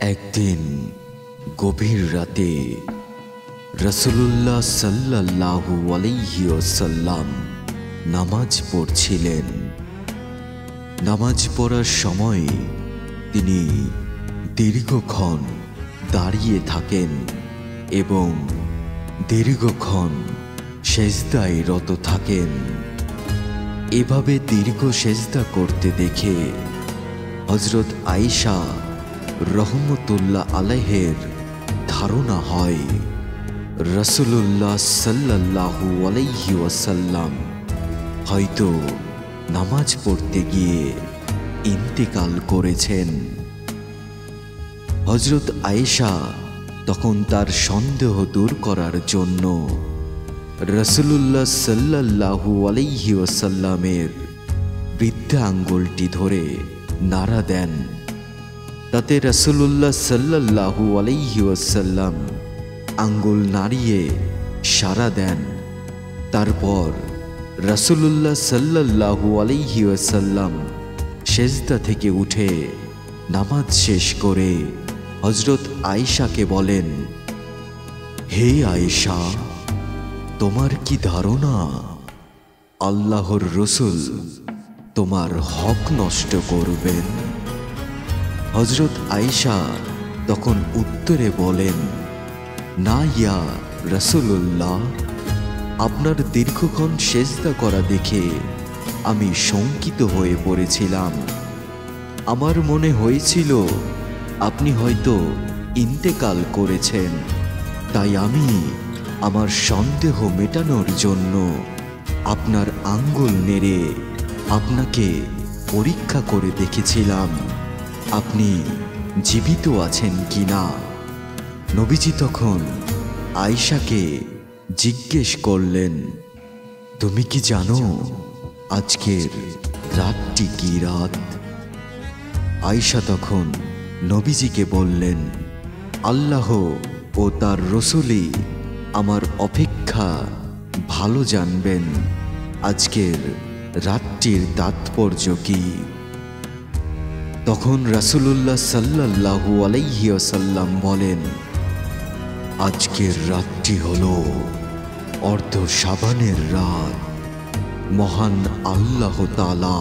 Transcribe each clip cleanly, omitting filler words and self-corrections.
একদিন গভীর রাতে রাসূলুল্লাহ সাল্লাল্লাহু আলাইহি ওয়াসাল্লাম নামাজ পড়ছিলেন। নামাজ পড়ার সময় তিনি দীর্ঘক্ষণ দাঁড়িয়ে থাকেন এবং দীর্ঘক্ষণ সেজদায় রত থাকেন। এভাবে দীর্ঘ সেজদা করতে দেখে হযরত আয়েশা রহমতুল্লাহ আলাইহের ধারণা হয় রাসূলুল্লাহ সাল্লাল্লাহু আলাইহি ওয়াসাল্লাম হয়তো নামাজ পড়তে গিয়ে ইন্তেকাল করেছেন। হযরত আয়েশা তখন তার সন্দেহ দূর করার জন্য রাসূলুল্লাহ সাল্লাল্লাহু আলাইহি ওয়াসাল্লামের বৃদ্ধা আঙ্গুলটি ধরে নাড়া দেন। তাতে রাসূলুল্লাহ সাল্লাল্লাহু আলাইহি ওয়াসাল্লাম আঙ্গুল নাড়িয়ে সাড়া দেন। তারপর রাসূলুল্লাহ সাল্লাল্লাহু আলাইহি ওয়াসাল্লাম সেজদা থেকে উঠে নামাজ শেষ করে হযরত আয়েশাকে বলেন, হে আয়েশা, তোমার কি ধারণা আল্লাহর রাসূল তোমার হক নষ্ট করবেন? হযরত আয়েশা তখন উত্তরে বলেন, না ইয়া রাসূলুল্লাহ, আপনার দীর্ঘক্ষণ সেজদা করা দেখে আমি শঙ্কিত হয়ে পড়েছিলাম। আমার মনে হয়েছিল আপনি হয়তো ইন্তেকাল করেছেন, তাই আমি আমার সন্দেহ মেটানোর জন্য আপনার আঙ্গুল নেড়ে আপনাকে পরীক্ষা করে দেখেছিলাম আপনি জীবিত আছেন কিনা। নবীজি তখন আয়েশাকে জিজ্ঞেস করলেন, তুমি কি জানো আজকের রাতটি কি রাত? আয়েশা তখন নবীজিকে বললেন, আল্লাহ ও তার রাসূলই আমার অপেক্ষা ভালো জানবেন আজকের রাতটির তাৎপর্য কি। তখন রাসূলুল্লাহ সাল্লাল্লাহু আলাইহি ওয়াসাল্লাম বলেন, আজকের রাতটি হলো অর্ধ শাবানের রাত। মহান আল্লাহ তাআলা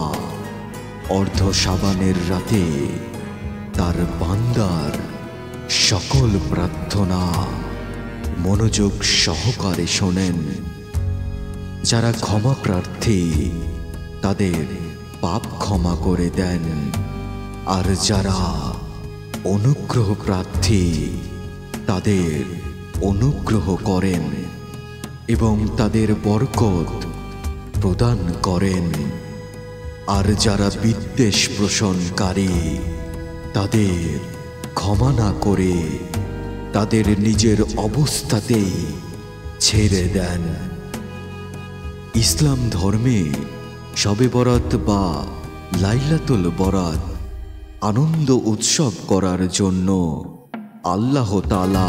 অর্ধ শাবানের রাতে তার বান্দার সকল প্রার্থনা মনোযোগ সহকারে শোনেন। যারা ক্ষমা প্রার্থী তাদের পাপ ক্ষমা করে দেন, আর যারা অনুগ্রহ প্রার্থী তাদের অনুগ্রহ করেন এবং তাদের বরকত প্রদান করেন। আর যারা বিদ্বেষ পোষণকারী তাদের ক্ষমা না করে তাদের নিজের অবস্থাতেই ছেড়ে দেন। ইসলাম ধর্মে শবে বরাত বা লাইলাতুল বরাত আনন্দ উৎসব করার জন্য আল্লাহ তাআলা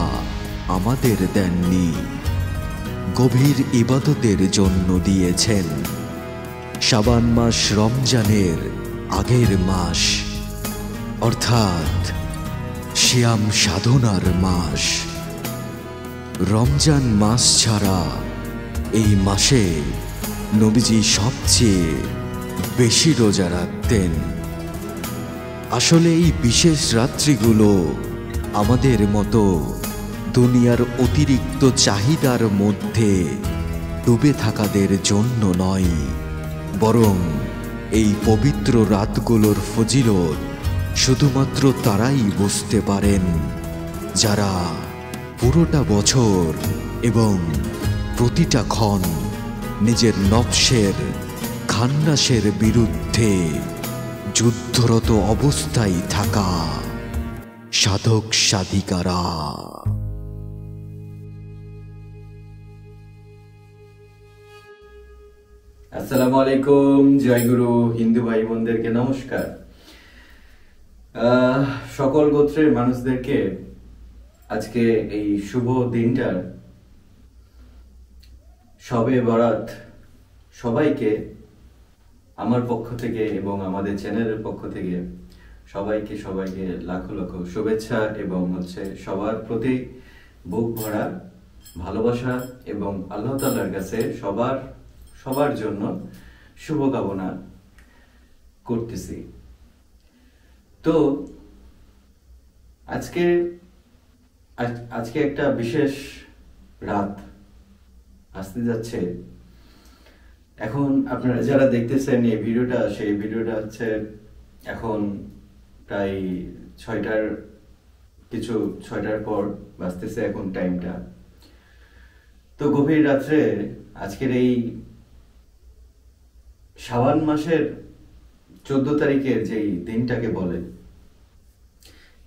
আমাদের দেননি, গভীর ইবাদতের জন্য দিয়েছেন। শাবান মাস রমজানের আগের মাস, অর্থাৎ সিয়াম সাধনার মাস। রমজান মাস ছাড়া এই মাসে নবীজি সবচেয়ে বেশি রোজা রাখতেন। আসলে এই বিশেষ রাত্রিগুলো আমাদের মতো দুনিয়ার অতিরিক্ত চাহিদার মধ্যে ডুবে থাকাদের জন্য নয়, বরং এই পবিত্র রাতগুলোর ফজিলত শুধুমাত্র তারাই বুঝতে পারেন যারা পুরোটা বছর এবং প্রতিটা ক্ষণ নিজের নফসের খান্নাসের বিরুদ্ধে যুদ্ধরত অবস্থায় থাকা সাধক সাধিকারা। আসসালামু আলাইকুম, জয়গুরু। হিন্দু ভাই বোনদেরকে নমস্কার। সকল গোত্রের মানুষদেরকে আজকে এই শুভ দিনটার শবে বরাত সবাইকে আমার পক্ষ থেকে এবং আমাদের চ্যানেলের পক্ষ থেকে সবাইকে সবাইকে লাখো লাখো শুভেচ্ছা এবং সবার প্রতি বুক ভরা ভালোবাসা এবং আল্লাহ তাআলার কাছে সবার জন্য শুভকামনা করতেছি। তো আজকে একটা বিশেষ রাত আসতে যাচ্ছে। এখন আপনারা যারা দেখতেছেন এই ভিডিওটা, সেই ভিডিওটা এখন প্রায় 6টার পর বাজতেছে এখন টাইমটা। তো গভীর রাত্রে আজকের এই শাবান মাসের 14 তারিখের যেই দিনটাকে বলে,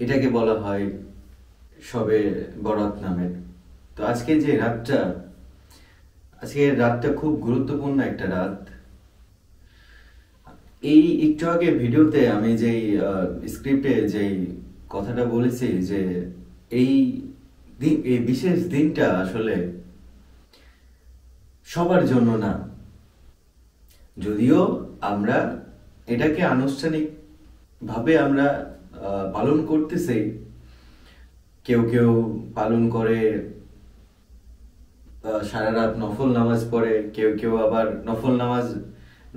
এটাকে বলা হয় শবে বরাত নামের। তো আজকের রাতটা খুব গুরুত্বপূর্ণ একটা রাত। এই একটু আগে ভিডিওতে আমি যেই স্ক্রিপ্টে যেই কথাটা বলেছি যে এই বিশেষ দিনটা আসলে সবার জন্য না, যদিও আমরা এটাকে আনুষ্ঠানিক ভাবে আমরা পালন করতেছি। কেউ কেউ পালন করে সারা রাত নফল নামাজ পড়ে, কেউ কেউ আবার নফল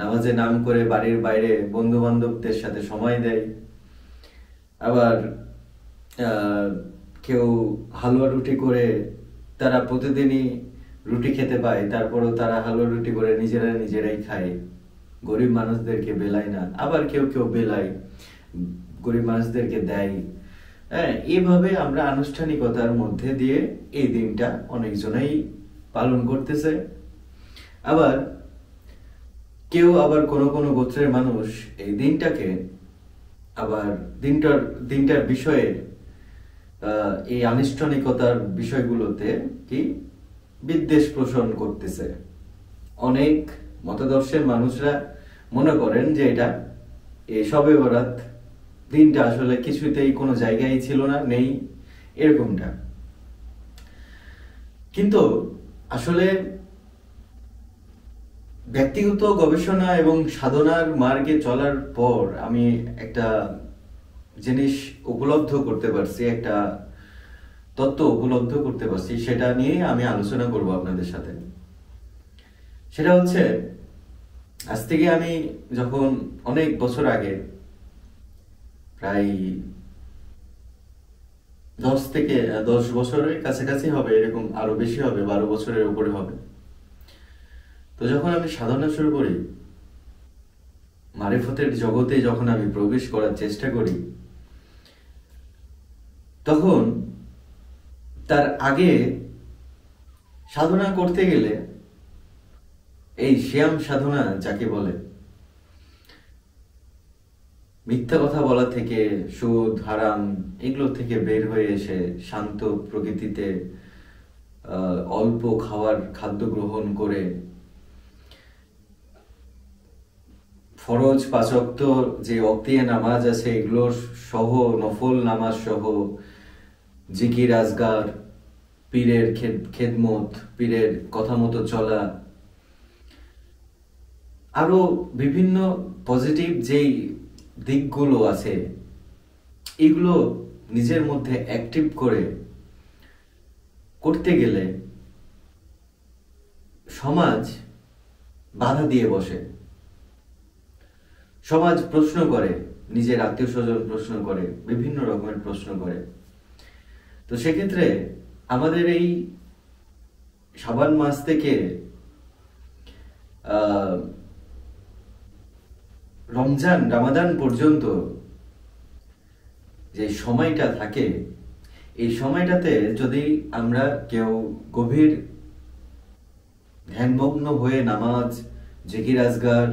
নামাজের নাম করে বাড়ির বাইরে বন্ধু বান্ধবদের সাথে সময় দেয়, আবার কেউ হালুয়া রুটি করে, তারা প্রতিদিনই রুটি খেতে পায়, তারপরও তারা হালুয়া রুটি করে নিজেরাই খায়, গরিব মানুষদেরকে বেলায় না। আবার কেউ কেউ বেলায়, গরিব মানুষদেরকে দেয়। হ্যাঁ, এইভাবে আমরা আনুষ্ঠানিকতার মধ্যে দিয়ে এই দিনটা অনেকজনেই পালন করতেছে। আবার কেউ কোনো গোত্রের মানুষ এই দিনটাকে আবার দিনটার বিষয়ে এই আনুষ্ঠানিকতার বিষয়গুলোতে কি বিদ্বেষ পোষণ করতেছে। অনেক মতাদর্শের মানুষরা মনে করেন যে এটা এই শবে বরাত দিনটা আসলে কিছুতেই কোনো জায়গায় ছিল না, নেই, এরকমটা। কিন্তু আসলে ব্যক্তিগত গবেষণা এবং সাধনার মার্গে চলার পর আমি একটা জিনিস উপলব্ধ করতে পারছি, একটা তত্ত্ব উপলব্ধ করতে পারছি, সেটা নিয়ে আমি আলোচনা করব আপনাদের সাথে। সেটা আজ থেকে আমি যখন অনেক বছর আগে, প্রায় 10 বছরের কাছাকাছি হবে, এরকম আরো বেশি হবে, 12 বছরের উপরে হবে। তো যখন আমি সাধনা শুরু করি, মারিফতের জগতে যখন আমি প্রবেশ করার চেষ্টা করি, তখন তার আগে সাধনা করতে গেলে এই শ্যাম সাধনা যাকে বলে, মিথ্যা কথা বলা থেকে, সুদ হারাম এগুলো থেকে বের হয়ে এসে শান্ত প্রকৃতিতে অল্প খাদ্য গ্রহণ করে, ফরজ 5 ওয়াক্ত যে ওয়াক্তিয়া নামাজ আছে এগুলো সহ, নফল নামাজ সহ, জিকির আজগার, পীরের খেদমত, পীরের কথা মতো চলা, আরো বিভিন্ন পজিটিভ যেই দিকগুলো আছে এগুলো নিজের মধ্যে অ্যাক্টিভ করতে গেলে সমাজ বাধা দিয়ে বসে। সমাজ প্রশ্ন করে, নিজের আত্মীয় স্বজন প্রশ্ন করে, বিভিন্ন রকমের প্রশ্ন করে। তো সেক্ষেত্রে আমাদের এই শাবান মাস থেকে রামাদান পর্যন্ত যে সময়টা থাকে, এই সময়টাতে যদি আমরা কেউ গভীর ধ্যানমগ্ন হয়ে নামাজ, জিকির আজগার,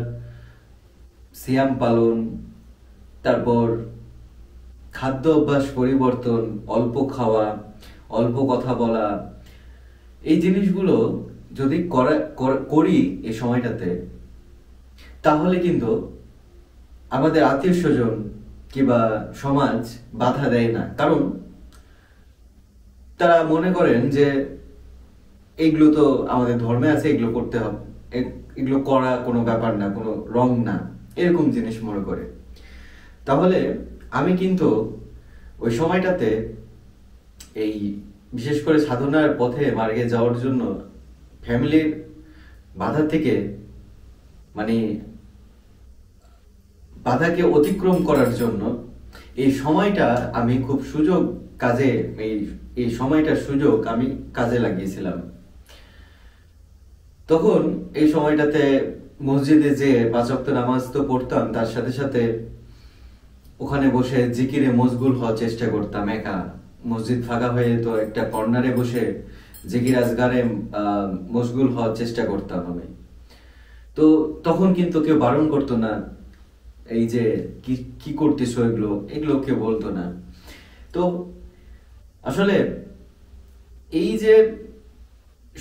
সিয়াম পালন, তারপর খাদ্য অভ্যাস পরিবর্তন, অল্প খাওয়া, অল্প কথা বলা, এই জিনিসগুলো যদি করি এই সময়টাতে, তাহলে কিন্তু আমাদের আত্মীয় স্বজন কিংবা সমাজ বাধা দেয় না। কারণ তারা মনে করেন যে এগুলো তো আমাদের ধর্মে আছে, এগুলো করতে হবে, এগুলো করা কোনো ব্যাপার না, কোনো রং না, এরকম জিনিস মনে করে। তাহলে আমি কিন্তু ওই সময়টাতে এই বিশেষ করে সাধনার পথে মার্গে যাওয়ার জন্য ফ্যামিলির বাধা থেকে মানে বাধাকে অতিক্রম করার জন্য এই সময়টা আমি খুব কাজে এই সময়টার সুযোগ আমি কাজে লাগিয়েছিলাম। তখন এই সময়টাতে মসজিদে যে 5 ওয়াক্ত নামাজ তো পড়তাম, তার সাথে সাথে ওখানে বসে জিকিরে মশগুল হওয়ার চেষ্টা করতাম। একা মসজিদ ফাঁকা হয়ে তো একটা কর্নারে বসে জিকির আজগারে মশগুল হওয়ার চেষ্টা করতাম আমি। তো তখন কিন্তু কেউ বারণ করতো না, এই যে কি করতেছো এগুলো কেউ বলতো না। তো আসলে এই যে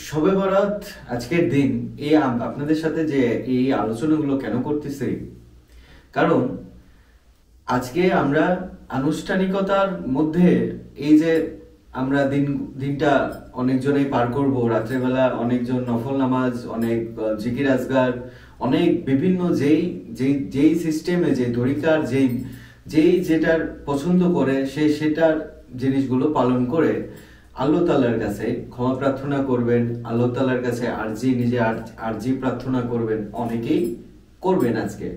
শবে বরাত আজকের দিন, এই আপনাদের সাথে যে এই আলোচনাগুলো কেন করতেছি, কারণ আজকে আমরা আনুষ্ঠানিকতার মধ্যে এই যে আমরা দিনটা অনেকজনেই পার করব, রাত্রেবেলা অনেকজন নফল নামাজ, অনেক জিকির আজগার, অনেক বিভিন্ন যেই সিস্টেমে, যে তরিকার যেই যেটার পছন্দ করে সেটার জিনিসগুলো পালন করে আল্লাহ তাআলার কাছে ক্ষমা প্রার্থনা করবেন, আল্লাহ তাআলার কাছে নিজে আরজি প্রার্থনা করবেন, অনেকেই করবেন আজকে।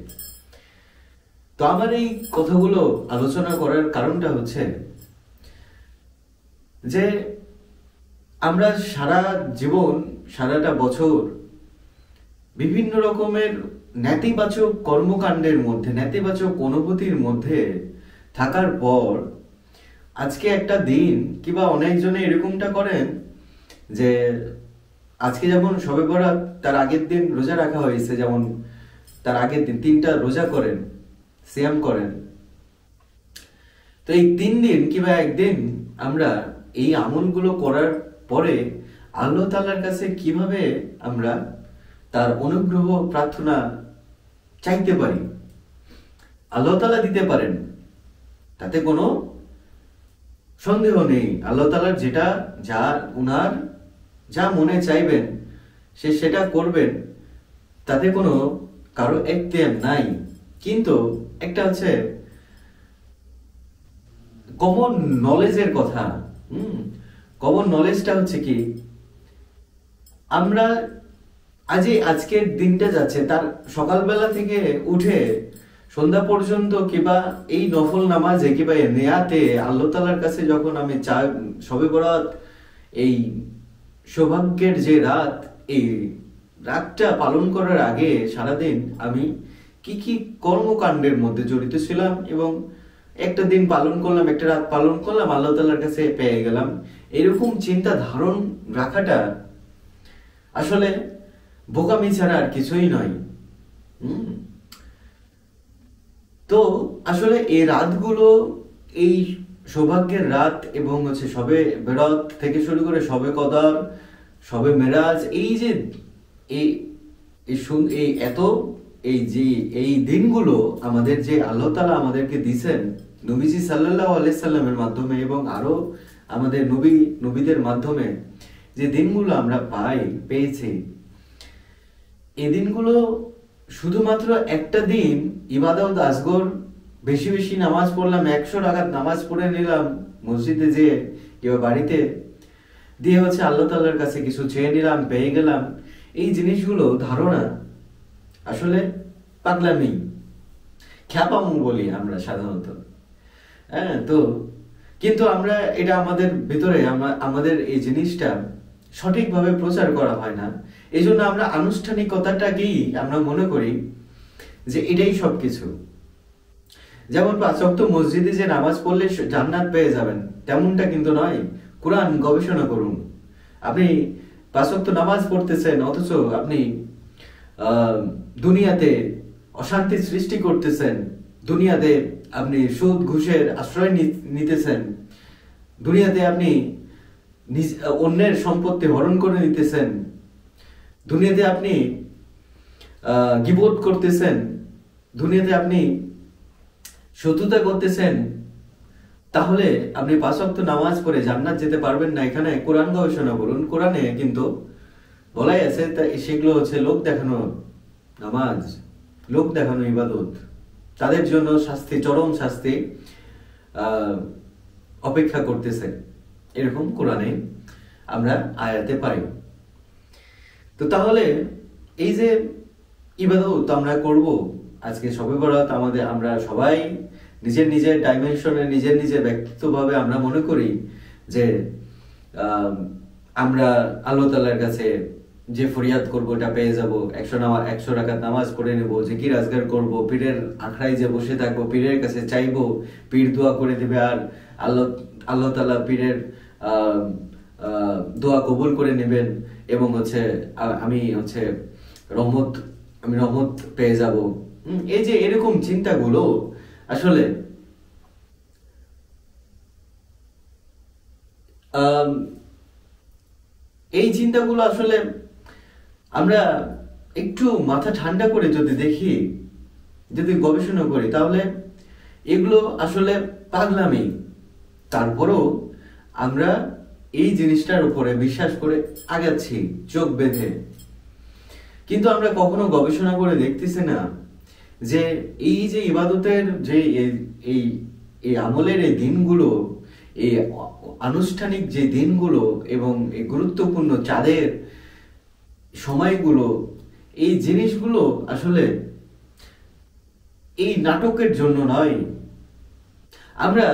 তো আমার এই কথাগুলো আলোচনা করার কারণটা হচ্ছে যে আমরা সারা জীবন, সারাটা বছর বিভিন্ন রকমের নেতিবাচক কর্মকাণ্ডের মধ্যে, নেতিবাচক অনুভূতির মধ্যে থাকার পর আজকে একটা দিন, কিংবা অনেকজনে এরকমটা করেন যে আজকে যেমন শবে বরাত, তার আগের দিন রোজা রাখা হয়েছে, যেমন তার আগের দিন 3টা রোজা করেন, সিয়াম করেন। তো এই 3 দিন কিংবা একদিন আমরা এই আমলগুলো করার পরে আল্লাহ তাআলার কাছে কিভাবে আমরা তার অনুগ্রহ প্রার্থনা চাইতে পারি, আল্লাহ তাআলা দিতে পারেন, তাতে কোনো সন্দেহ নেই। আল্লাহ তাআলার উনার যা মনে চাইবেন সেটা করবেন, তাতে কোনো কারো এখতিয়ার নাই। কিন্তু একটা হচ্ছে কমন নলেজের কথা। কমন নলেজটা হচ্ছে কি, আমরা আজকের দিনটা যাচ্ছে, তার সকালবেলা থেকে উঠে সন্ধ্যা পর্যন্ত কিংবা এই নফল নামাজে কিংবা নেয়াতে আল্লাহ তাআলার কাছে যখন আমি শবে বরাত, এই সৌভাগ্যের যে রাত, এই রাতটা পালন করার আগে সারাদিন আমি কি কর্মকাণ্ডের মধ্যে জড়িত ছিলাম, এবং একটা দিন পালন করলাম, একটা রাত পালন করলাম, আল্লাহ তাআলার কাছে পেয়ে গেলাম, এরকম চিন্তা ধারণ রাখাটা আসলে বোকামি ছাড়া আর কিছুই নয়। তো আসলে এই রাতগুলো, এই সৌভাগ্যের রাত এবং হচ্ছে শবে বরাত থেকে শুরু করে শবে কদর, শবে মেরাজ, এই যে এই দিনগুলো আমাদের যে আল্লাহ তাআলা আমাদেরকে দিয়েছেন নবীজি সাল্লাল্লাহু আলাইহি সাল্লামের মাধ্যমে, এবং আরো আমাদের নবীদের মাধ্যমে যে দিনগুলো আমরা পেয়েছি, এই দিনগুলো শুধুমাত্র একটা দিন ইবাদত আসগর, বেশি বেশি নামাজ পড়লাম, 100 রাকাত নামাজ পড়ে নিলাম মসজিদে যেয়ে কিংবা বাড়িতে, দিয়ে হচ্ছে আল্লাহ তাআলার কাছে কিছু চেয়ে নিলাম, পেয়ে গেলাম, এই জিনিসগুলো ধারণা আসলে পাগলামি, খ্যাপামু বলি আমরা সাধারণত। তো কিন্তু আমরা এটা আমাদের ভিতরে আমাদের এই জিনিসটা সঠিকভাবে প্রচার করা হয় না। এই জন্য আমরা আনুষ্ঠানিকতাটাকেই আমরা মনে করি যে এটাই সবকিছু। যেমন 5 ওয়াক্ত মসজিদে যে নামাজ পড়লে জান্নাত পেয়ে যাবেন, তেমনটা কিন্তু নয়। কোরআন গবেষণা করুন। আপনি 5 ওয়াক্ত নামাজ পড়তেছেন, অথচ আপনি দুনিয়াতে অশান্তি সৃষ্টি করতেছেন, দুনিয়াতে আপনি সুদ ঘুষের আশ্রয় নিতেছেন, দুনিয়াতে আপনি অন্যের সম্পত্তি হরণ করে নিতেছেন, দুনিয়াতে আপনি গীবত করতেছেন, দুনিয়াতে আপনি শত্রুতা করতেছেন, তাহলে আপনি 5 ওয়াক্ত নামাজ পড়ে জান্নাত যেতে পারবেন না। এখানে কোরআন গবেষণা করুন। কোরআনে কিন্তু বলাই আছে সেগুলো হচ্ছে লোক দেখানো নামাজ, লোক দেখানো ইবাদত, তাদের জন্য শাস্তি, চরম শাস্তি অপেক্ষা করতেছে, এরকম কোরআনে আমরা আয়াতে পাই। তো তাহলে এই যে ইবাদত আমরা করব আজকে শবে বরাত, আমরা সবাই নিজের নিজের ডাইমেনশনে, নিজের নিজের ব্যক্তিগতভাবে আমরা মনে করি যে আমরা আল্লাহ তাআলার কাছে যে ফরিয়াদ করবো এটা পেয়ে যাব, 100 রাকাত নামাজ পড়ে নেব, জিকির আজগার করব, পীরের আখড়ায় যে বসে থাকবো, পীরের কাছে চাইবো, পীর দোয়া করে দিবে, আর আল্লাহ তাআলা পীরের দোয়া কবুল করে নেবেন, এবং আমি রহমত পেয়ে যাব। এই যে এরকম চিন্তাগুলো আসলে এই চিন্তাগুলো আসলে আমরা একটু মাথা ঠান্ডা করে যদি দেখি, যদি গবেষণা করি, তাহলে এগুলো আসলে পাগলামি। তারপরও আমরা এই জিনিসটার উপরে বিশ্বাস করে আগাচ্ছি চোখ বেঁধে, কিন্তু আমরা কখনো গবেষণা করে দেখতেছি না যে এই যে ইবাদতের যে এই আমলের এই দিনগুলো, এই আনুষ্ঠানিক যে দিনগুলো এবং এই গুরুত্বপূর্ণ চাঁদের সময়গুলো, এই জিনিসগুলো আসলে এই নাটকের জন্য নয়। আমরা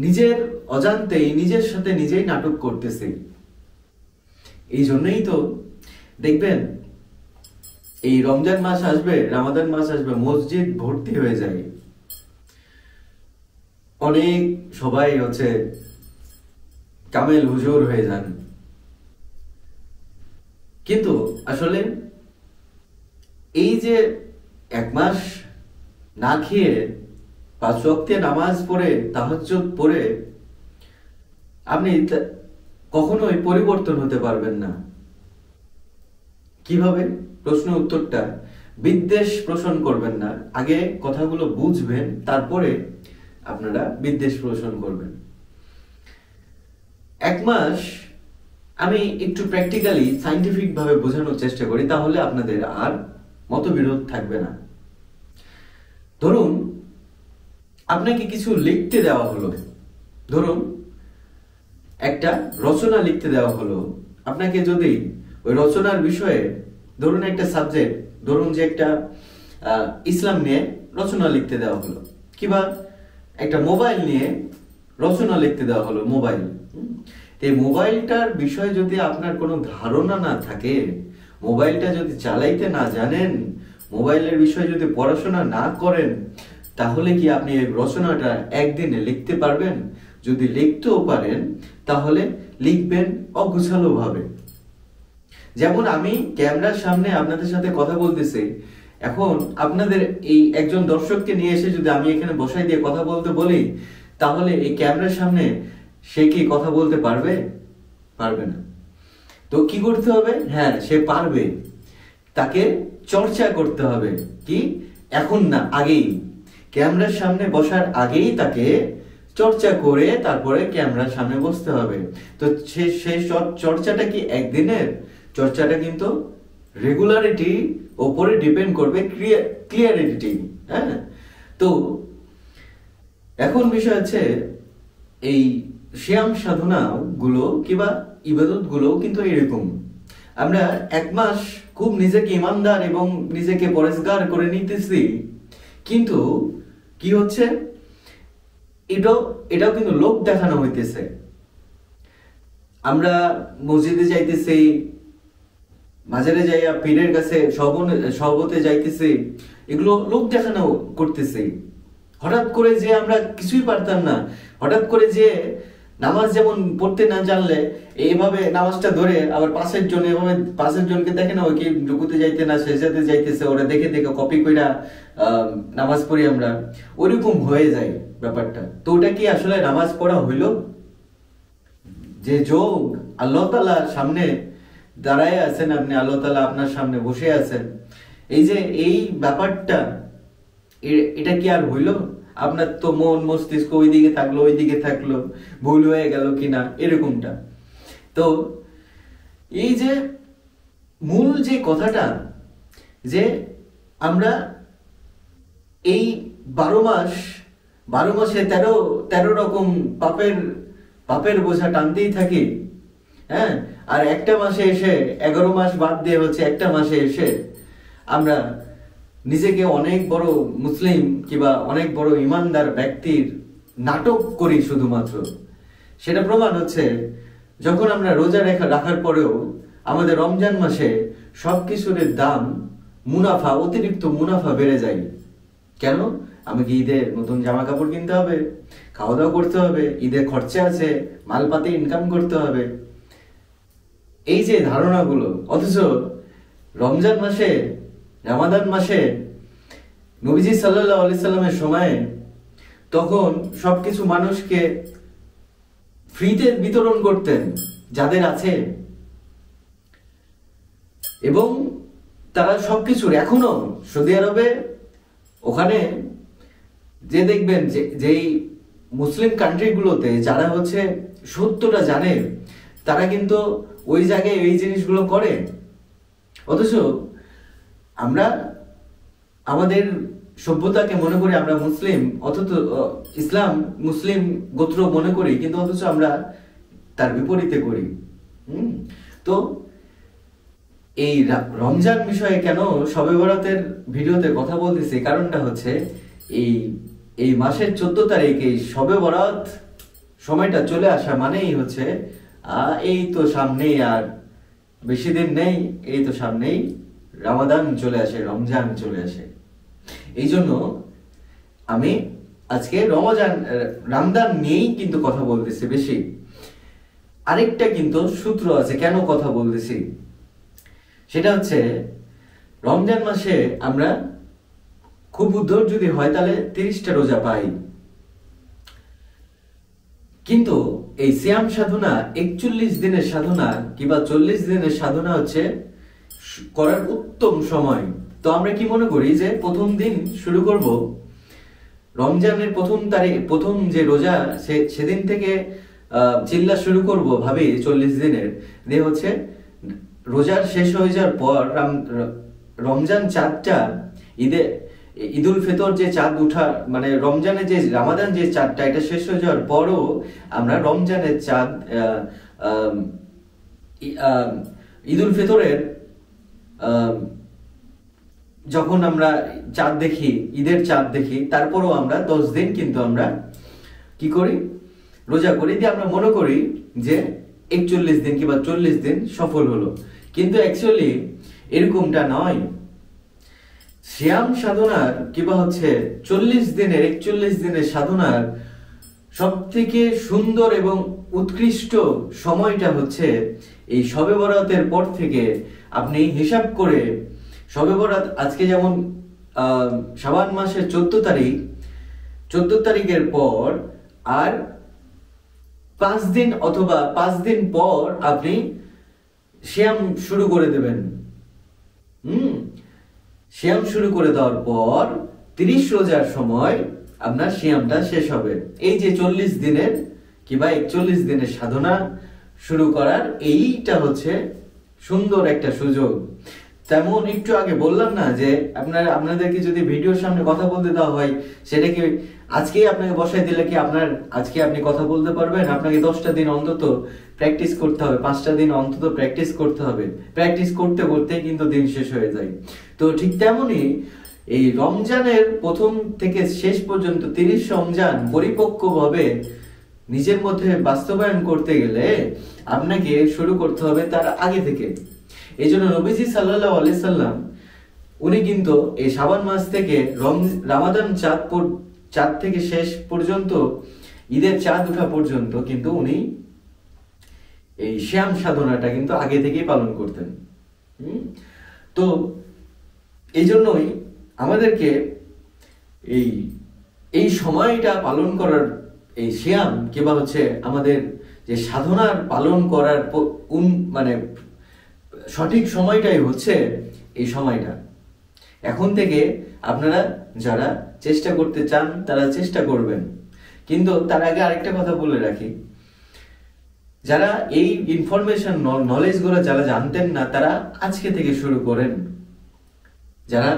নিজের অজান্তেই নিজের সাথে নিজেই নাটক করতেছি। এই জন্যই তো দেখবেন এই রমজান মাস আসবে, রমাদান মাস আসবে, মসজিদ ভর্তি হয়ে যায়, অনেক সবাই কামেল হুজুর হয়ে যান। কিন্তু আসলে এই যে এক মাস না খেয়ে 5 ওয়াক্তের নামাজ পড়ে, তাহাজ্জুদ পড়ে আপনি কখনোই পরিবর্তন হতে পারবেন না। কিভাবে? প্রশ্ন উত্তরটা বিদ্বেষ পোষণ করবেন না, আগে কথাগুলো বুঝবেন, তারপরে আপনারা বিদ্বেষ পোষণ করবেন। এক মাস আমি একটু প্র্যাকটিক্যালি সায়েন্টিফিক ভাবে বোঝানোর চেষ্টা করি, তাহলে আপনাদের আর মতবিরোধ থাকবে না। ধরুন আপনাকে কিছু লিখতে দেওয়া হলো, ধরুন একটা রচনা লিখতে দেওয়া হলো। আপনাকে যদি ওই রচনার বিষয়ে, ধরুন একটা সাবজেক্ট, ধরুন যে একটা ইসলাম নিয়ে রচনা লিখতে দেওয়া হলো, কিংবা একটা মোবাইল নিয়ে রচনা লিখতে দেওয়া হলো, মোবাইল। এই মোবাইলটার বিষয়ে যদি আপনার কোনো ধারণা না থাকে, মোবাইলটা যদি চালাইতে না জানেন, মোবাইলের বিষয়ে যদি পড়াশোনা না করেন, তাহলে কি আপনি এই রচনাটা একদিনে লিখতে পারবেন? যদি লিখতেও পারেন তাহলে লিখবেন অগোছালো ভাবে। যেমন আমি ক্যামেরার সামনে আপনাদের সাথে কথা বলতেছি, এখন আপনাদের এই একজন দর্শককে নিয়ে এসে যদি আমি এখানে বসাই দিয়ে কথা বলতে বলি, তাহলে এই ক্যামেরার সামনে সে কি কথা বলতে পারবে? পারবে না। তো কি করতে হবে? হ্যাঁ, সে পারবে, তাকে চর্চা করতে হবে। কি? এখন না, আগেই, ক্যামেরার সামনে বসার আগেই তাকে চর্চা করে তারপরে ক্যামেরার সামনে বসতে হবে। তো সেই চর্চাটা কি একদিনের? চর্চাটা কিন্তু রেগুলারিটি ওপরে ডিপেন্ড করবে, ক্লিয়ারিটি। হ্যাঁ, তো এখন বিষয় আছে এই শ্যাম সাধনা গুলো কিংবা ইবাদত গুলো কিন্তু এরকম। আমরা এক মাস খুব নিজেকে ইমানদার এবং নিজেকে পরেজগার করে নিতেছি, কিন্তু কি হচ্ছে, এটাও কিন্তু লোক দেখানো হইতেছে। আমরা মসজিদে যাইতেছি, মাজারে যাইয়া পীরের কাছে সহবতে যাইতেছি, এগুলো লোক দেখানো করতেছি। হঠাৎ করে যে আমরা কিছুই পারতাম না, হঠাৎ করে যে নামাজ যেমন পড়তে না জানলে এইভাবে নামাজটা ধরে আবার পাশের জনকে দেখে না, ওই কি রুকুতে যাইতে না সেজদাতে যাইতেছে, ওরা দেখে দেখে কপি কইরা নামাজ পড়ি আমরা, ওইরকম হয়ে যায় ব্যাপারটা। তো ওটা কি আসলে নামাজ পড়া হইল? যে যোগ আল্লাহ তাআলার সামনে দাঁড়ায় আছেন আপনি, আল্লাহ তাআলা আপনার সামনে বসে আছেন, এই যে এই ব্যাপারটা, এটা কি আর হইল? আপনার তো মন মস্তিষ্ক ওইদিকে থাকলো, ভুল হয়ে গেল কিনা, এরকমটা। তো এই যে মূল যে কথাটা, যে আমরা এই 12 মাস 12 মাসে 13 রকম পাপের বোঝা টানতেই থাকি। হ্যাঁ, আর একটা মাসে এসে 11 মাস বাদ দিয়ে হচ্ছে একটা মাসে এসে আমরা নিজেকে অনেক বড় মুসলিম কিংবা অনেক বড় ইমানদার ব্যক্তির নাটক করি শুধুমাত্র। সেটা প্রমাণ হচ্ছে যখন আমরা রোজা রাখার পরেও আমাদের রমজান মাসে সবকিছুর দাম অতিরিক্ত মুনাফা বেড়ে যায়। কেন? আমাকে ঈদে নতুন জামা কাপড় কিনতে হবে, খাওয়া দাওয়া করতে হবে, ঈদের খরচা আছে, মালপাতি ইনকাম করতে হবে, এই যে ধারণাগুলো। অথচ রমজান মাসে, রমাদান মাসে নবীজি সাল্লাল্লাহু আলাইহি সাল্লামের সময়ে তখন সবকিছু মানুষকে ফ্রিতে বিতরণ করতেন যাদের আছে, এবং তারা সবকিছুর এখনো সৌদি আরবে ওখানে যে দেখবেন যেই মুসলিম কান্ট্রিগুলোতে যারা হচ্ছে সত্যটা জানে তারা কিন্তু ওই জায়গায় এই জিনিসগুলো করে। অথচ আমরা আমাদের সভ্যতাকে মনে করি আমরা মুসলিম, অথচ ইসলাম মুসলিম গোত্র মনে করি, কিন্তু অথচ আমরা তার বিপরীতে করি। তো এই রমজান বিষয়ে কেন শবে বরাতের ভিডিওতে কথা বলতেছি, কারণটা হচ্ছে এই মাসের 14 তারিখ এই শবে বরাত সময়টা চলে আসা মানেই হচ্ছে এই তো সামনেই আর বেশি দিন নেই, এই তো সামনেই রমাদান চলে আসে, রমজান চলে আসে। এই জন্য আমি আজকে রমজান নিয়েই কিন্তু কথা বলতেছি বেশি। আরেকটা কিন্তু সূত্র আছে কেন কথা বলতেছি, সেটা হচ্ছে রমজান মাসে আমরা খুব উদ্ধার যদি হয় তাহলে 30টা রোজা পাই, কিন্তু এই সিয়াম সাধনা 41 দিনের সাধনা কিংবা 40 দিনের সাধনা হচ্ছে করার উত্তম সময়। তো আমরা কি মনে করি যে প্রথম দিন শুরু করব, রমজানের প্রথম যে রোজা সেদিন থেকে চিল্লা শুরু করব ভাবি 40 দিনের দিয়ে হচ্ছে রোজার শেষ হয়ে যাওয়ার পর রমজান চাঁদটা ঈদুল ফিতর যে চাঁদ উঠা মানে রমজানের যে রমাদান যে চাঁদটা এটা শেষ হয়ে যাওয়ার পরও আমরা রমজানের চাঁদ ঈদুল ফিতরের যখন আমরা চাঁদ দেখি, ঈদের চাঁদ দেখি, তারপরও আমরা 10 দিন কিন্তু আমরা কি করি, রোজা করি, দিয়ে আমরা মনে করি যে 41 দিন কিংবা 40 দিন সফল হলো। কিন্তু অ্যাকচুয়ালি এরকমটা নয়। সিয়াম সাধনার কিংবা হচ্ছে 41 দিনের সাধনার সব থেকে সুন্দর এবং উৎকৃষ্ট সময়টা হচ্ছে এই শবে বরাতের পর থেকে। আপনি হিসাব করে শবে বরাত আজকে যেমন শাবান মাসের 14 তারিখের পর আর 5 দিন অথবা 5 দিন পর আপনি সিয়াম শুরু করে দেবেন। সিয়াম শুরু করে দেওয়ার পর 30 রোজার সময় আপনার সিয়ামটা শেষ হবে। এই যে 40 দিনের কিংবা 41 দিনের সাধনা শুরু করার এইটা হচ্ছে সুন্দর একটা সুযোগ। তেমন একটু আগে বললাম না যে আপনাদেরকে যদি ভিডিওর সামনে কথা বলতে দেওয়া হয়, সেটা কি আজকেই আপনাকে বসাই দিলে কি আজকে আপনি কথা বলতে পারবেন? আপনাকে 10টা দিন অন্তত প্র্যাকটিস করতে হবে, 5টা দিন অন্তত প্র্যাকটিস করতে হবে। প্র্যাকটিস করতে করতে কিন্তু দিন শেষ হয়ে যায়। তো ঠিক তেমনি এই রমজানের প্রথম থেকে শেষ পর্যন্ত 30 রমজান পরিপক্কভাবে নিজের মধ্যে বাস্তবায়ন করতে গেলে আপনাকে শুরু করতে হবে তার আগে থেকে। এই জন্য নবীজি সাল্লাল্লাহু আলাইহি সাল্লাম উনি কিন্তু এই শাবান মাস থেকে রমাদান চাঁদ থেকে শেষ পর্যন্ত ঈদের চাঁদ ওঠা পর্যন্ত কিন্তু উনি এই সিয়াম সাধনাটা কিন্তু আগে থেকেই পালন করতেন। তো এই জন্যই আমাদেরকে এই সময়টা পালন করার এই সিয়াম কিংবা হচ্ছে আমাদের যে সাধনার পালন করার মানে সঠিক সময়টাই হচ্ছে এই সময়টা। এখন থেকে আপনারা যারা চেষ্টা করতে চান তারা চেষ্টা করবেন, কিন্তু তার আগে আরেকটা কথা বলে রাখি, যারা এই ইনফরমেশন নলেজ গুলো যারা জানতেন না তারা আজকে থেকে শুরু করেন। যারা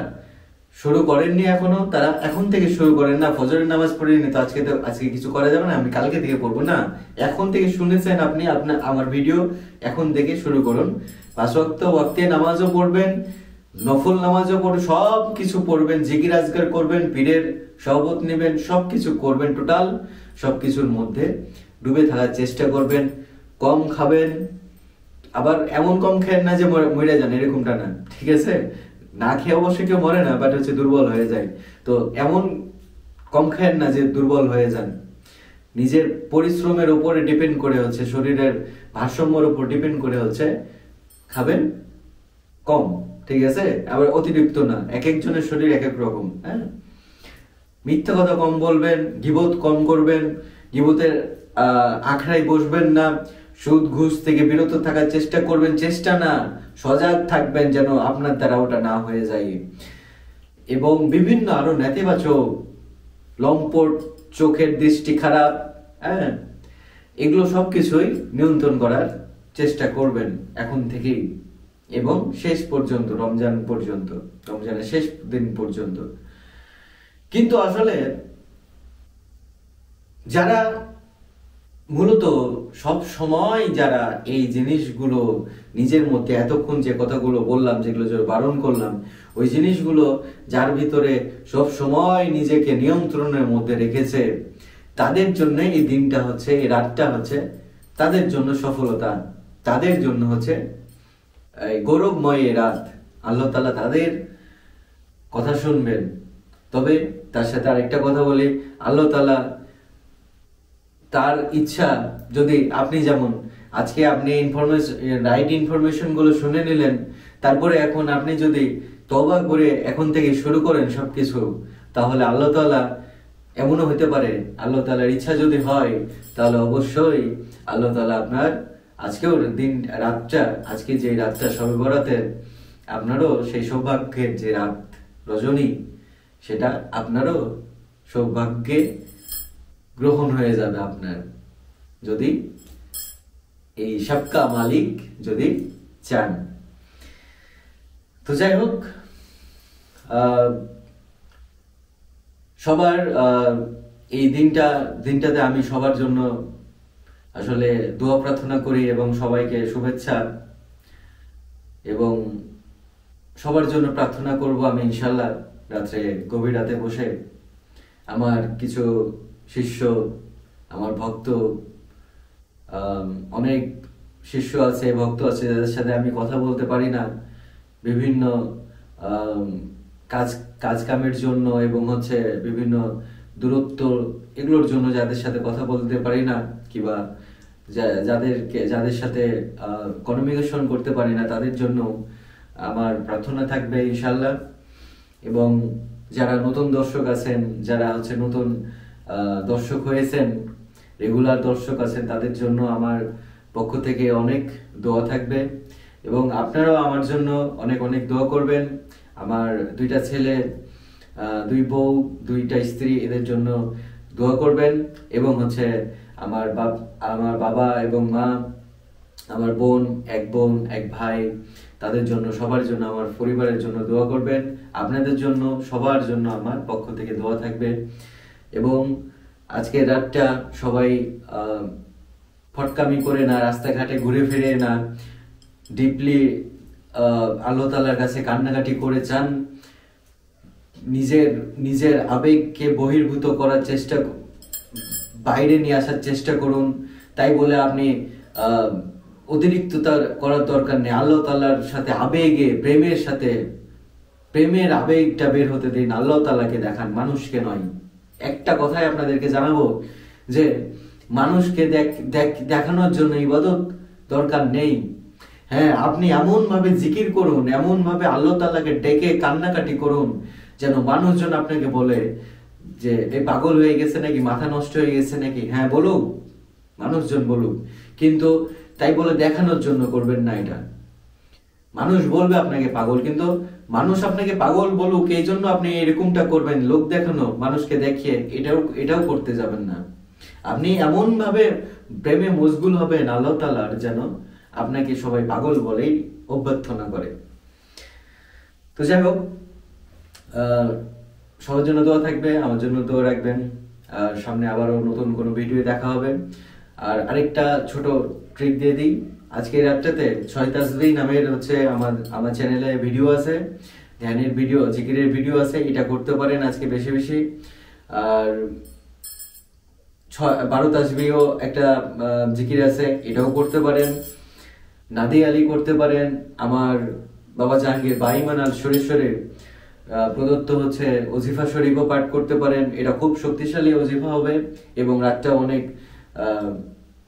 শুরু করেননি এখনো, তারা এখন থেকে শুরু করেন না। ফজরের নামাজ পড়েনি তো আজকে কিছু করা যাবে না, আমি কালকে থেকে পড়বো না। এখন থেকে শুনেছেন আপনি, আপনার আমার ভিডিও এখন থেকে শুরু করুন। 5 ওয়াক্তে নামাজও পড়বেন, নফল নামাজও পড়বেন, সব কিছু পড়বেন, জিকির আজকার করবেন, পীরের শপথ নেবেন, সবকিছু করবেন। টোটাল সবকিছুর মধ্যে ডুবে থাকার চেষ্টা করবেন। কম খাবেন, আবার এমন কম খেয়েন না যে মরে যান, এরকমটা না, ঠিক আছে? না খেয়ে অবশ্যই কেউ মরে না, বাট হচ্ছে দুর্বল হয়ে যায়। তো এমন কম খায়েন না যে দুর্বল হয়ে যান। নিজের পরিশ্রমের উপরে ডিপেন্ড করে হচ্ছে, শরীরের ভারসাম্যের উপর ডিপেন্ড করে হচ্ছে খাবেন কম, ঠিক আছে? আবার অতিরিক্ত না, এক একজনের শরীর এক এক রকম। হ্যাঁ, মিথ্যা কথা কম বলবেন, গীবত কম করবেন, গীবতের আখড়ায় বসবেন না, সুদ ঘুষ থেকে বিরত থাকার চেষ্টা করবেন, চেষ্টা না সজাগ থাকবেন যেন আপনার দ্বারা ওটা না হয়ে যায়। এবং বিভিন্ন আরো নেতিবাচক লম্পট, চোখের দৃষ্টি খারাপ, হ্যাঁ, এগুলো সবকিছুই নিয়ন্ত্রণ করার চেষ্টা করবেন এখন থেকেই এবং শেষ পর্যন্ত, রমজানের শেষ দিন পর্যন্ত। কিন্তু আসলে যারা মূলত সব সময় যারা এই জিনিসগুলো নিজের মধ্যে, এতক্ষণ যে কথাগুলো বললাম, যেগুলো বারণ করলাম, ওই জিনিসগুলো যার ভিতরে সব সময় নিজেকে নিয়ন্ত্রণের মধ্যে রেখেছে, তাদের জন্য এই দিনটা হচ্ছে, এই রাতটা হচ্ছে তাদের জন্য সফলতা, তাদের জন্য হচ্ছে গৌরবময় এই রাত। আল্লাহ তাআলা তাদের কথা শুনবেন। তবে তার সাথে আরেকটা কথা বলি, আল্লাহ তাআলা তার ইচ্ছা, যদি আপনি যেমন আজকে আপনি রাইট ইনফরমেশন গুলো শুনে নিলেন, তারপরে এখন আপনি যদি তওবা করে এখন থেকে শুরু করেন সবকিছু, তাহলে আল্লাহ তাআলা এমনও হতে পারে, আল্লাহ তাআলার ইচ্ছা যদি হয়, তাহলে অবশ্যই আল্লাহ তাআলা আপনার আজকেও আজকে যে রাতটা শবে বরাতের, আপনারও সেই সৌভাগ্যের যে রাত, রজনী, সেটা আপনারও সৌভাগ্যে গ্রহণ হয়ে যাবে আপনার, যদি এই সবকা মালিক যদি চান। তো যাই হোক, সবার এই দিনটাতে আমি সবার জন্য আসলে দোয়া প্রার্থনা করি এবং সবাইকে শুভেচ্ছা, এবং সবার জন্য প্রার্থনা করব আমি ইনশাল্লাহ। গভীর রাতে বসে আমার কিছু শিষ্য, আমার ভক্ত, অনেক শিষ্য আছে, ভক্ত আছে, যাদের সাথে আমি কথা বলতে পারি না বিভিন্ন কাজ কামের জন্য, এবং হচ্ছে বিভিন্ন দূরত্ব, এগুলোর জন্য যাদের সাথে কথা বলতে পারি না, কিংবা যাদের সাথে কমিউনিকেশন করতে পারি না, তাদের জন্য আমার প্রার্থনা থাকবে ইনশাল্লাহ। এবং যারা নতুন দর্শক আছেন, যারা হচ্ছে নতুন দর্শক হয়েছেন, রেগুলার দর্শক আছেন, তাদের জন্য আমার পক্ষ থেকে অনেক দোয়া থাকবে। এবং আপনারাও আমার জন্য অনেক অনেক দোয়া করবেন। আমার 2টা ছেলে, 2 বউ, 2টা স্ত্রী, এদের জন্য দোয়া করবেন। এবং হচ্ছে আমার বাবা এবং মা, আমার বোন, এক ভাই, তাদের জন্য, সবার জন্য, আমার পরিবারের জন্য দোয়া করবেন। আপনাদের জন্য, সবার জন্য আমার পক্ষ থেকে দোয়া থাকবে। এবং আজকে রাতটা সবাই ফটকামি করে না, রাস্তাঘাটে ঘুরে ফিরে না, ডিপলি আল্লাহ তাআলার কাছে কান্নাকাটি করে চান, নিজের আবেগকে বহির্ভূত করার চেষ্টা, বাইরে নিয়ে আসার চেষ্টা করুন। তাই বলে আপনি অতিরিক্ততা করার দরকার নেই। আল্লাহ তাআলার সাথে আবেগে, প্রেমের আবেগটা বের হতে দিন, আল্লাহ তাআলাকে দেখান, মানুষকে নয়। একটা কথাই আপনাদেরকে জানাবো যে মানুষকে দেখানোর জন্য ইবাদত দরকার নেই। হ্যাঁ, আপনি এমন ভাবে জিকির করুন, এমন ভাবে আল্লাহ তাআলাকে ডেকে কান্নাকাটি করুন, যেন মানুষজন আপনাকে বলে যে এই পাগল হয়ে গেছে নাকি, মাথা নষ্ট হয়ে গেছে নাকি। হ্যাঁ, বলুক, মানুষজন বলুক, কিন্তু তাই বলে দেখানোর জন্য করবেন না। এটা মানুষ বলবে আপনাকে পাগল, কিন্তু মানুষ আপনাকে পাগল বলুক এই জন্য আপনি এরকমটা করবেন, লোক দেখানো, মানুষকে দেখিয়ে এটাও করতে যাবেন না। আপনি এমন ভাবে প্রেমে মশগুল হবেন আল্লাহ তাআলার, যেন আপনাকে সবাই পাগল বলেই অভ্যর্থনা করে। তো যাই হোক, সবার জন্য দোয়া থাকবে, আমার জন্য দোয়া রাখবেন। আর সামনে আবারও নতুন কোনো ভিডিও দেখা হবে। আর আরেকটা ছোট ট্রিক দিয়ে দিই, আজকে রাতটাতে 6 তাসবিহ নামের হচ্ছে আমার চ্যানেলে ভিডিও আছে, ধ্যানের ভিডিও, জিকিরের ভিডিও আছে, এটা করতে পারেন আজকে বেশি বেশি। আর 12 তাসবিহ একটা জিকির আছে, এটাও করতে পারেন। নাদি আলী করতে পারেন। আমার বাবা জাহাঙ্গীর বাইমান আল শরীফের প্রদত্ত হচ্ছে ওজিফা শরীফও পাঠ করতে পারেন, এটা খুব শক্তিশালী ওজিফা হবে এবং রাতটা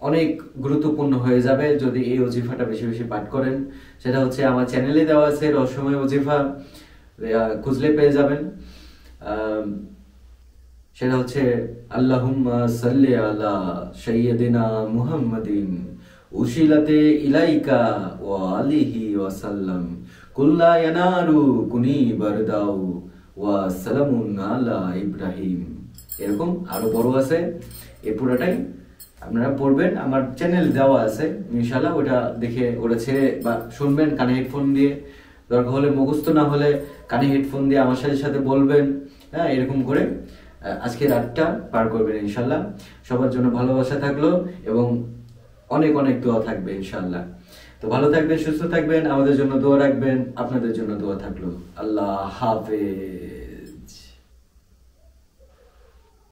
অনেক গুরুত্বপূর্ণ হয়ে যাবে যদি এই ওজিফাটা বেশি বেশি পাঠ করেন। সেটা হচ্ছে আমার চ্যানেলে দেওয়া আছে, রহস্যময় ওজিফা, খুঁজলে পেয়ে যাবেন। সেটা হচ্ছে আল্লাহুম্মা সাল্লি আলা সাইয়্যিদিনা মুহাম্মাদিন উশিলাতে ইলাইকা ওয়া আলিহি ওয়া সাল্লাম কুল্লা ইয়ানারু কুনি বারদাউ ওয়া সালামুন আলা ইব্রাহিম। এরকম আরো বড় আছে, এই পুরোটাই আপনারা পড়বেন, আমার চ্যানেল দেওয়া আছে ইনশাআল্লাহ, ওটা দেখে ওটা ছেড়ে বা শুনবেন কানে হেডফোন দিয়ে, দরকার হলে মুখস্থ না হলে কানে হেডফোন দিয়ে আমার সাথে বলবেন। হ্যাঁ, এরকম করে আজকে রাতটা পার করবেন ইনশাআল্লাহ। সবার জন্য ভালোবাসা থাকলো এবং অনেক অনেক দোয়া থাকবে ইনশাআল্লাহ। তো ভালো থাকবেন, সুস্থ থাকবেন, আমাদের জন্য দোয়া রাখবেন, আপনাদের জন্য দোয়া থাকলো। আল্লাহ হাফেজ।